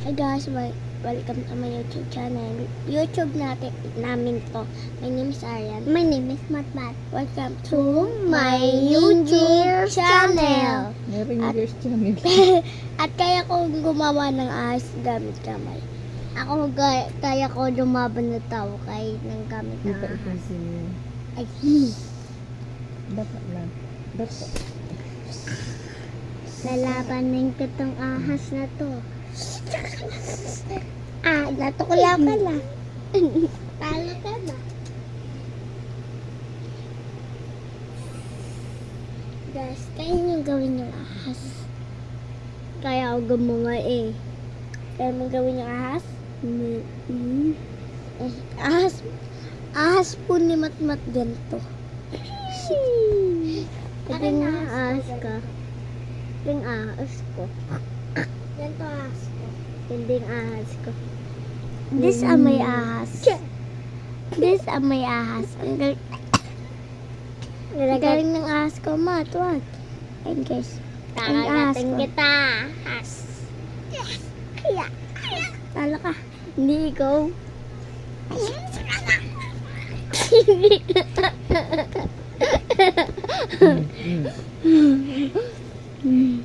Hi guys, welcome to my YouTube channel. YouTube namin to. My name is Arian. My name is Matmat. Welcome To my YouTube channel. Rangers channel. At kaya ko gumawa ng ahas gamit kamay. Ako kaya ko lumaban na tao kahit ng gamit Di ng ba ahas. ipansin? Ay, Dapat lang. Dapat. lalabanin ko tong ahas na to. Natukula ka na. Talo ka ba? Guys, kaya nyo gawin yung ahas. Kaya ako gumawa eh. Kaya mo gawin yung ahas? Ahas po ni Matmat ganito. Ito yung ahas ka. Ito yung ahas ko. Ganito ahas ko. Hindi yung ahas ko. This are my ahas. This are my ahas. Ang galing ng ahas ko, Mat. What? And guys, ang ahas Kakagatin ko. kita. Ahas. Talo ka. Hindi ikaw. Mm.